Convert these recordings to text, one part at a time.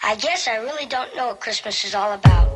I guess I really don't know what Christmas is all about.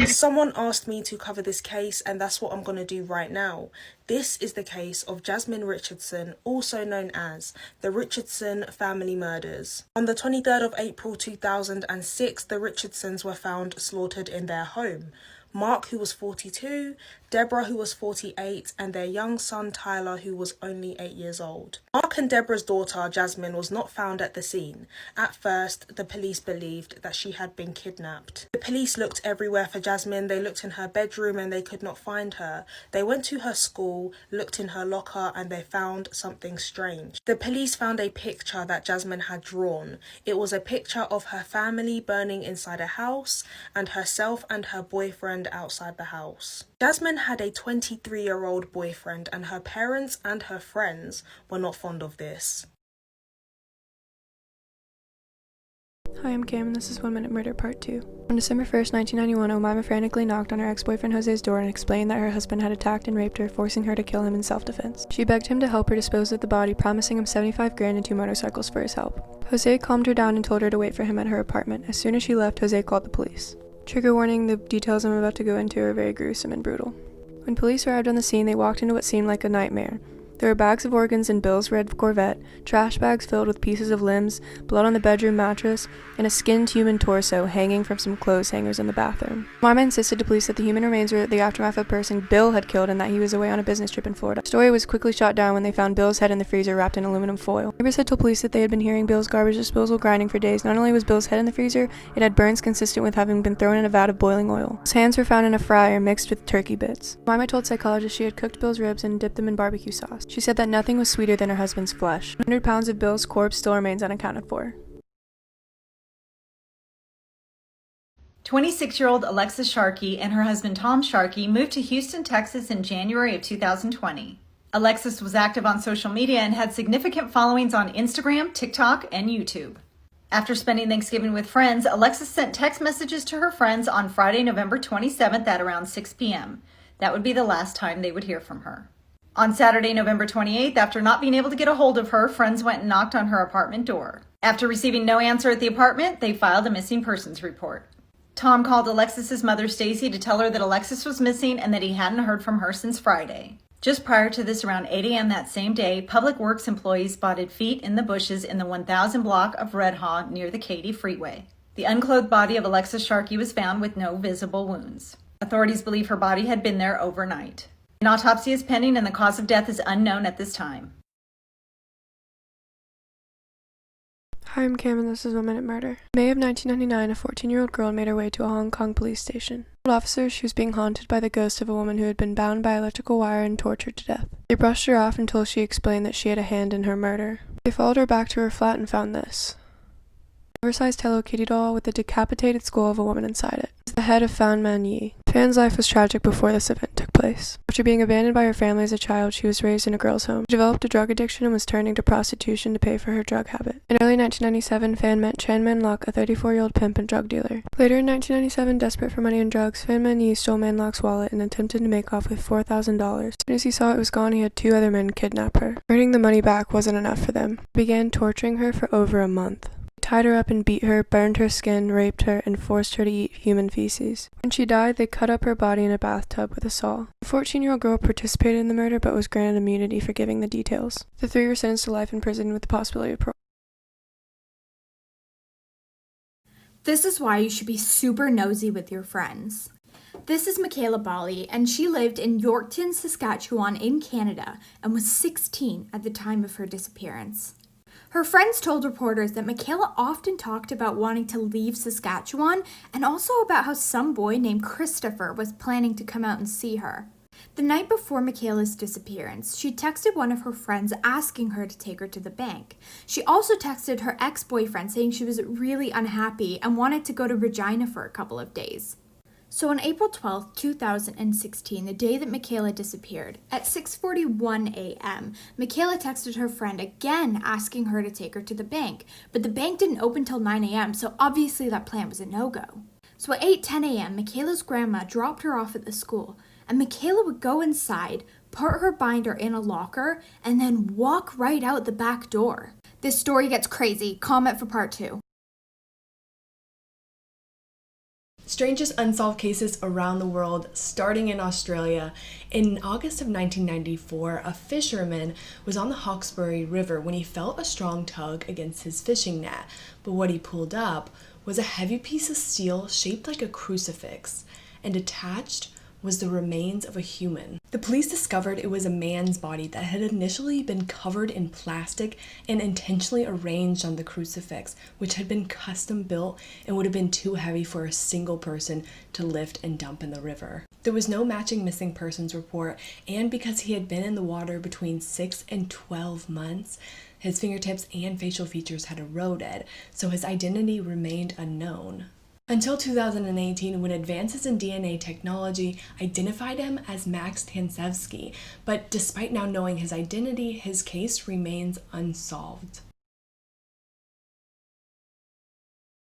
Someone asked me to cover this case, and that's what I'm going to do right now. This is the case of Jasmine Richardson, also known as the Richardson family murders. On the 23rd of April 2006, the Richardsons were found slaughtered in their home. Mark, who was 42, Deborah, who was 48, and their young son Tyler, who was only 8 years old. Mark and Deborah's daughter Jasmine was not found at the scene. At first, the police believed that she had been kidnapped. The police looked everywhere for Jasmine. They looked in her bedroom and they could not find her. They went to her school, looked in her locker, and they found something strange. The police found a picture that Jasmine had drawn. It was a picture of her family burning inside a house and herself and her boyfriend outside the house. Jasmine had a 23-year-old boyfriend, and her parents and her friends were not fond of this. Hi, I'm Cam, and this is 1 Minute Murder Part 2. On December 1st, 1991, Omima frantically knocked on her ex-boyfriend Jose's door and explained that her husband had attacked and raped her, forcing her to kill him in self-defense. She begged him to help her dispose of the body, promising him $75,000 and 2 motorcycles for his help. Jose calmed her down and told her to wait for him at her apartment. As soon as she left, Jose called the police. Trigger warning, the details I'm about to go into are very gruesome and brutal. When police arrived on the scene, they walked into what seemed like a nightmare. There were bags of organs in Bill's red Corvette, trash bags filled with pieces of limbs, blood on the bedroom mattress, and a skinned human torso hanging from some clothes hangers in the bathroom. Mama insisted to police that the human remains were the aftermath of a person Bill had killed and that he was away on a business trip in Florida. The story was quickly shot down when they found Bill's head in the freezer wrapped in aluminum foil. Neighbors had told police that they had been hearing Bill's garbage disposal grinding for days. Not only was Bill's head in the freezer, it had burns consistent with having been thrown in a vat of boiling oil. His hands were found in a fryer mixed with turkey bits. Mama told psychologists she had cooked Bill's ribs and dipped them in barbecue sauce. She said that nothing was sweeter than her husband's flesh. 100 pounds of Bill's corpse still remains unaccounted for. 26-year-old Alexis Sharkey and her husband Tom Sharkey moved to Houston, Texas in January of 2020. Alexis was active on social media and had significant followings on Instagram, TikTok, and YouTube. After spending Thanksgiving with friends, Alexis sent text messages to her friends on Friday, November 27th at around 6 p.m. That would be the last time they would hear from her. On Saturday, November 28th, after not being able to get a hold of her, friends went and knocked on her apartment door. After receiving no answer at the apartment, they filed a missing persons report. Tom called Alexis's mother, Stacy, to tell her that Alexis was missing and that he hadn't heard from her since Friday. Just prior to this, around 8 a.m. that same day, Public Works employees spotted feet in the bushes in the 1000 block of Red Haw near the Katy Freeway. The unclothed body of Alexis Sharkey was found with no visible wounds. Authorities believe her body had been there overnight. An autopsy is pending and the cause of death is unknown at this time. Hi, I'm Cam, and this is 1 Minute Murder. In May of 1999, a 14-year-old girl made her way to a Hong Kong police station. Told officers she was being haunted by the ghost of a woman who had been bound by electrical wire and tortured to death. They brushed her off until she explained that she had a hand in her murder. They followed her back to her flat and found this. An oversized Hello Kitty doll with the decapitated skull of a woman inside it. It's the head of Fan Man Yi. Fan's life was tragic before this event took place. After being abandoned by her family as a child, she was raised in a girls' home. She developed a drug addiction and was turning to prostitution to pay for her drug habit. In early 1997, Fan met Chan Man Lok, a 34-year-old pimp and drug dealer. Later in 1997, desperate for money and drugs, Fan Man Yi stole Man Lok's wallet and attempted to make off with $4,000. As soon as he saw it was gone, he had 2 other men kidnap her. Earning the money back wasn't enough for them. They began torturing her for over a month. Tied her up and beat her, burned her skin, raped her, and forced her to eat human feces. When she died, they cut up her body in a bathtub with a saw. The 14-year-old girl participated in the murder but was granted immunity for giving the details. The 3 were sentenced to life in prison with the possibility of parole. This is why you should be super nosy with your friends. This is Michaela Bali, and she lived in Yorkton, Saskatchewan in Canada and was 16 at the time of her disappearance. Her friends told reporters that Michaela often talked about wanting to leave Saskatchewan and also about how some boy named Christopher was planning to come out and see her. The night before Michaela's disappearance, she texted one of her friends asking her to take her to the bank. She also texted her ex-boyfriend saying she was really unhappy and wanted to go to Regina for a couple of days. So on April 12, 2016, the day that Michaela disappeared, at 6:41 a.m., Michaela texted her friend again asking her to take her to the bank, but the bank didn't open till 9 a.m., so obviously that plan was a no-go. So at 8:10 a.m., Michaela's grandma dropped her off at the school, and Michaela would go inside, put her binder in a locker, and then walk right out the back door. This story gets crazy. Comment for part 2. Strangest unsolved cases around the world, starting in Australia. In August of 1994, a fisherman was on the Hawkesbury River when he felt a strong tug against his fishing net. But what he pulled up was a heavy piece of steel shaped like a crucifix, and attached was the remains of a human. The police discovered it was a man's body that had initially been covered in plastic and intentionally arranged on the crucifix, which had been custom built and would have been too heavy for a single person to lift and dump in the river. There was no matching missing persons report, and because he had been in the water between 6 and 12 months, his fingertips and facial features had eroded, so his identity remained unknown. Until 2018, when advances in DNA technology identified him as Max Tansevsky, but despite now knowing his identity, his case remains unsolved.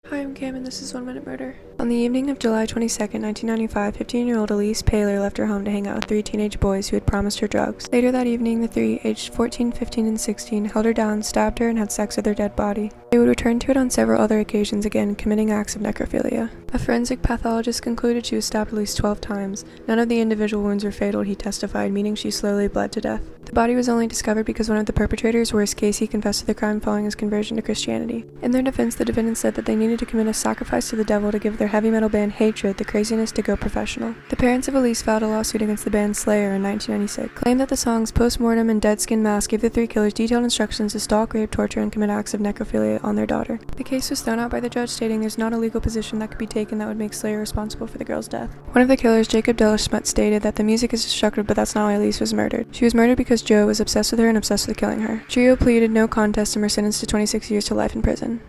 Hi, I'm Cam, and this is 1 Minute Murder. On the evening of July 22, 1995, 15-year-old Elise Paler left her home to hang out with 3 teenage boys who had promised her drugs. Later that evening, the 3, aged 14, 15, and 16, held her down, stabbed her, and had sex with her dead body. They would return to it on several other occasions again, committing acts of necrophilia. A forensic pathologist concluded she was stabbed at least 12 times. None of the individual wounds were fatal, he testified, meaning she slowly bled to death. The body was only discovered because one of the perpetrators, Royce Casey, confessed to the crime following his conversion to Christianity. In their defense, the defendants said that they needed to commit a sacrifice to the devil to give their heavy metal band Hatred the craziness to go professional. The parents of Elise filed a lawsuit against the band Slayer in 1996, claimed that the songs Postmortem and Dead Skin Mask gave the 3 killers detailed instructions to stalk, rape, torture, and commit acts of necrophilia on their daughter. The case was thrown out by the judge, stating there's not a legal position that could be taken that would make Slayer responsible for the girl's death. One of the killers, Jacob Delashmutt, stated that the music is destructive, but that's not why Elise was murdered. She was murdered because Joe was obsessed with her and obsessed with killing her. Trio pleaded no contest and were sentenced to 26 years to life in prison.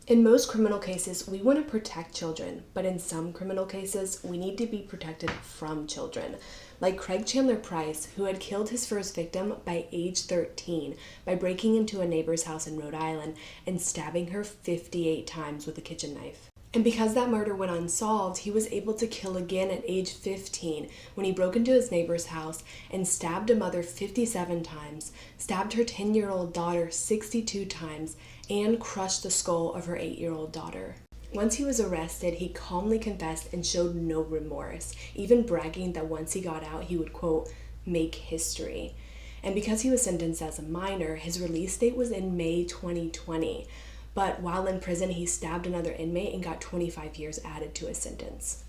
In most criminal cases, we want to protect children, but in some criminal cases, we need to be protected from children. Like Craig Chandler Price, who had killed his first victim by age 13 by breaking into a neighbor's house in Rhode Island and stabbing her 58 times with a kitchen knife. And because that murder went unsolved, he was able to kill again at age 15 when he broke into his neighbor's house and stabbed a mother 57 times, stabbed her 10-year-old daughter 62 times, and crushed the skull of her 8-year-old daughter. Once he was arrested, he calmly confessed and showed no remorse, even bragging that once he got out, he would, quote, make history. And because he was sentenced as a minor, his release date was in May 2020. But while in prison, he stabbed another inmate and got 25 years added to his sentence.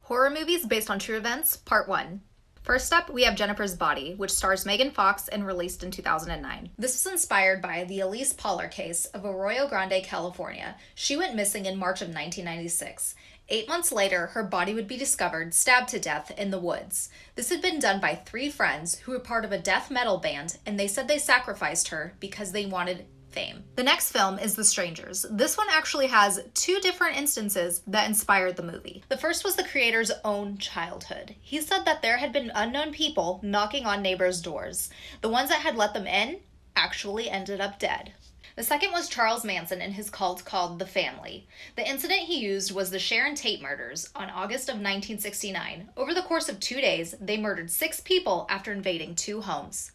Horror movies based on true events, Part 1. First up, we have Jennifer's Body, which stars Megan Fox and released in 2009. This was inspired by the Elise Poller case of Arroyo Grande, California. She went missing in March of 1996. 8 months later, her body would be discovered, stabbed to death in the woods. This had been done by 3 friends who were part of a death metal band, and they said they sacrificed her because they wanted fame. The next film is The Strangers. This one actually has 2 different instances that inspired the movie. The first was the creator's own childhood. He said that there had been unknown people knocking on neighbors' doors. The ones that had let them in actually ended up dead. The second was Charles Manson and his cult called The Family. The incident he used was the Sharon Tate murders on August of 1969. Over the course of 2 days, they murdered 6 people after invading 2 homes.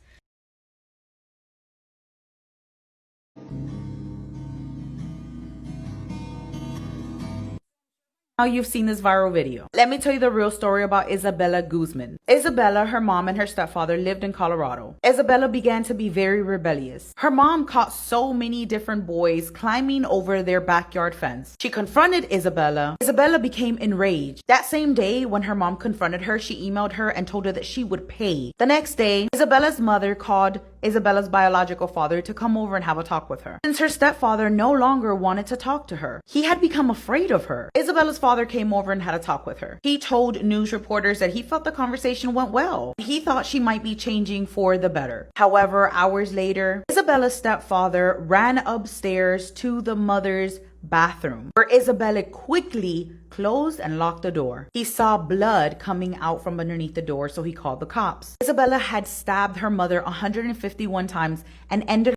Now you've seen this viral video. Let me tell you the real story about Isabella Guzman. Isabella, her mom, and her stepfather lived in Colorado. Isabella began to be very rebellious. Her mom caught so many different boys climbing over their backyard fence. She confronted Isabella. Isabella became enraged. That same day, when her mom confronted her, she emailed her and told her that she would pay. The next day, Isabella's mother called Isabella's biological father to come over and have a talk with her. Since her stepfather no longer wanted to talk to her, he had become afraid of her. Isabella's father came over and had a talk with her. He told news reporters that he felt the conversation went well. He thought she might be changing for the better. However, hours later, Isabella's stepfather ran upstairs to the mother's bathroom, where Isabella quickly closed and locked the door. He saw blood coming out from underneath the door, so he called the cops. Isabella had stabbed her mother 151 times and ended.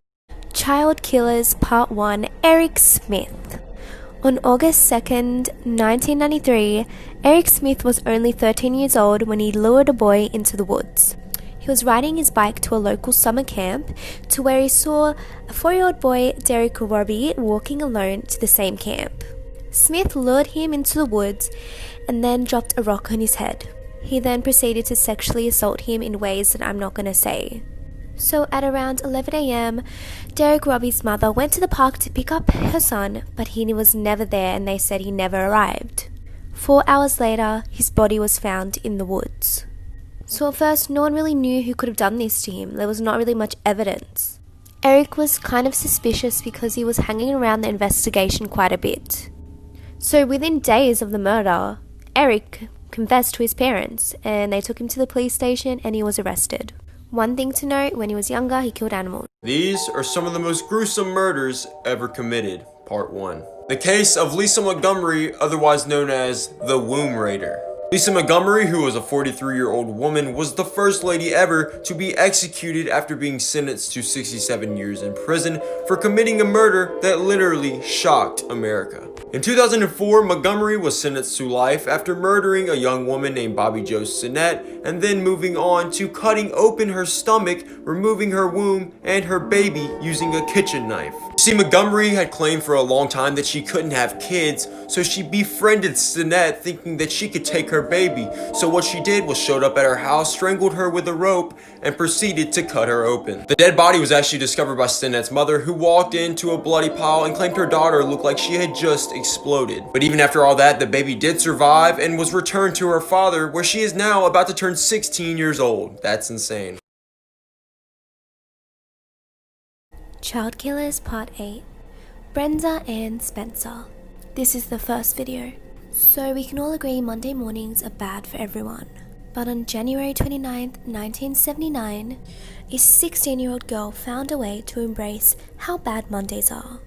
Child Killers Part 1, Eric Smith. On August 2nd, 1993, Eric Smith was only 13 years old when he lured a boy into the woods. He was riding his bike to a local summer camp to where he saw a 4-year-old boy, Derek Robbie, walking alone to the same camp. Smith lured him into the woods and then dropped a rock on his head. He then proceeded to sexually assault him in ways that I'm not going to say. So at around 11 a.m, Derek Robbie's mother went to the park to pick up her son, but he was never there and they said he never arrived. 4 hours later, his body was found in the woods. So at first, no one really knew who could have done this to him. There was not really much evidence. Eric was kind of suspicious because he was hanging around the investigation quite a bit. So within days of the murder, Eric confessed to his parents and they took him to the police station and he was arrested. One thing to note, when he was younger, he killed animals. These are some of the most gruesome murders ever committed. Part 1. The case of Lisa Montgomery, otherwise known as the Womb Raider. Lisa Montgomery, who was a 43-year-old woman, was the first lady ever to be executed after being sentenced to 67 years in prison for committing a murder that literally shocked America. In 2004, Montgomery was sentenced to life after murdering a young woman named Bobby Jo Sinnett and then moving on to cutting open her stomach, removing her womb and her baby using a kitchen knife. See, Montgomery had claimed for a long time that she couldn't have kids, so she befriended Sinnett thinking that she could take her baby. So what she did was showed up at her house, strangled her with a rope, and proceeded to cut her open. The dead body was actually discovered by Sinnett's mother, who walked into a bloody pile and claimed her daughter looked like she had just exploded. But even after all that, the baby did survive and was returned to her father, where she is now about to turn 16 years old. That's insane. Child Killers Part 8. Brenda and Spencer. This is the first video. So we can all agree Monday mornings are bad for everyone. But on January 29th, 1979, a 16-year-old girl found a way to embrace how bad Mondays are.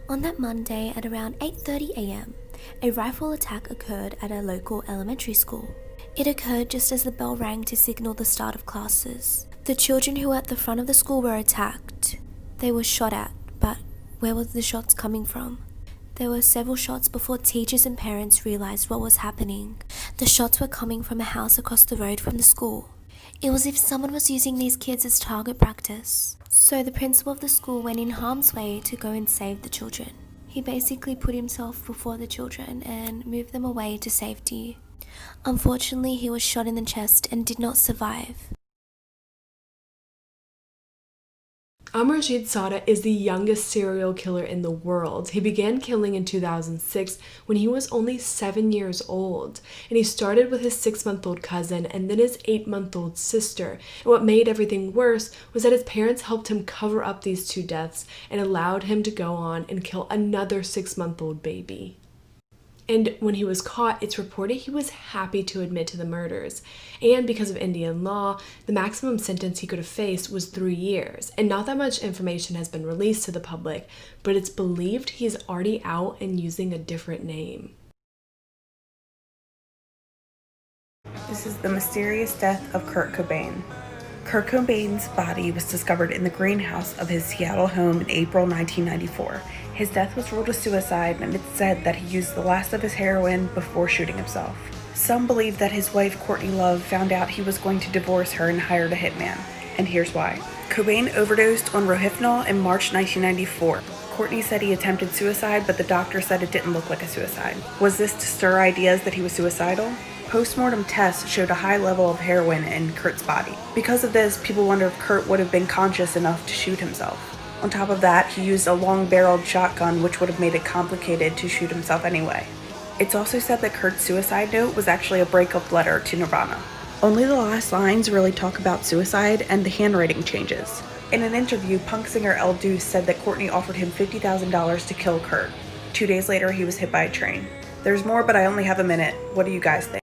On that Monday at around 8:30 a.m, a rifle attack occurred at a local elementary school. It occurred just as the bell rang to signal the start of classes. The children who were at the front of the school were attacked. They were shot at, but where were the shots coming from? There were several shots before teachers and parents realized what was happening. The shots were coming from a house across the road from the school. It was as if someone was using these kids as target practice. So the principal of the school went in harm's way to go and save the children. He basically put himself before the children and moved them away to safety. Unfortunately, he was shot in the chest and did not survive. Amarjit Sada is the youngest serial killer in the world. He began killing in 2006 when he was only 7 years old, and he started with his 6-month-old cousin and then his 8-month-old sister. And what made everything worse was that his parents helped him cover up these 2 deaths and allowed him to go on and kill another 6-month-old baby. And when he was caught, it's reported he was happy to admit to the murders. And because of Indian law, the maximum sentence he could have faced was 3 years. And not that much information has been released to the public, but it's believed he's already out and using a different name. This is the mysterious death of Kurt Cobain. Kurt Cobain's body was discovered in the greenhouse of his Seattle home in April 1994. His death was ruled a suicide, and it's said that he used the last of his heroin before shooting himself. Some believe that his wife, Courtney Love, found out he was going to divorce her and hired a hitman. And here's why. Cobain overdosed on Rohypnol in March 1994. Courtney said he attempted suicide, but the doctor said it didn't look like a suicide. Was this to stir ideas that he was suicidal? Postmortem tests showed a high level of heroin in Kurt's body. Because of this, people wonder if Kurt would have been conscious enough to shoot himself. On top of that, he used a long-barreled shotgun, which would have made it complicated to shoot himself anyway. It's also said that Kurt's suicide note was actually a breakup letter to Nirvana. Only the last lines really talk about suicide, and the handwriting changes. In an interview, punk singer El Deuce said that Courtney offered him $50,000 to kill Kurt. 2 days later, he was hit by a train. There's more, but I only have a minute. What do you guys think?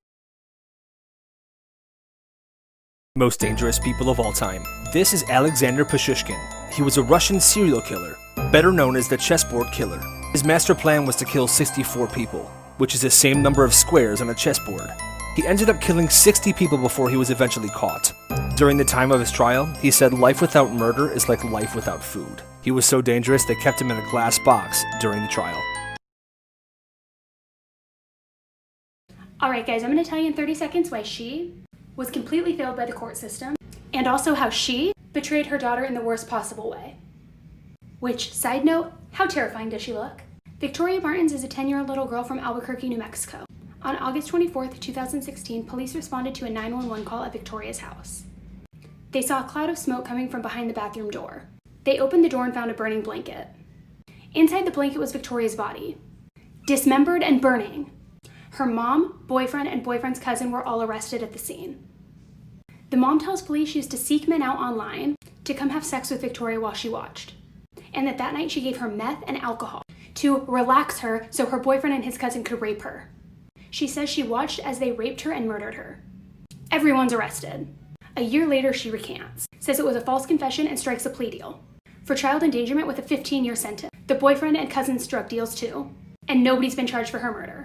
Most dangerous people of all time. This is Alexander Pashishkin. He was a Russian serial killer, better known as the chessboard killer. His master plan was to kill 64 people, which is the same number of squares on a chessboard. He ended up killing 60 people before he was eventually caught. During the time of his trial, he said life without murder is like life without food. He was so dangerous they kept him in a glass box during the trial. Alright guys, I'm going to tell you in 30 seconds why she was completely failed by the court system, and also how she betrayed her daughter in the worst possible way. Which, side note, how terrifying does she look? Victoria Martens is a 10-year-old little girl from Albuquerque, New Mexico. On August 24th, 2016, police responded to a 911 call at Victoria's house. They saw a cloud of smoke coming from behind the bathroom door. They opened the door and found a burning blanket. Inside the blanket was Victoria's body, dismembered and burning. Her mom, boyfriend, and boyfriend's cousin were all arrested at the scene. The mom tells police she used to seek men out online to come have sex with Victoria while she watched, and that night she gave her meth and alcohol to relax her so her boyfriend and his cousin could rape her. She says she watched as they raped her and murdered her. Everyone's arrested. A year later, she recants, says it was a false confession, and strikes a plea deal for child endangerment with a 15-year sentence. The boyfriend and cousin's drug deals too, and nobody's been charged for her murder.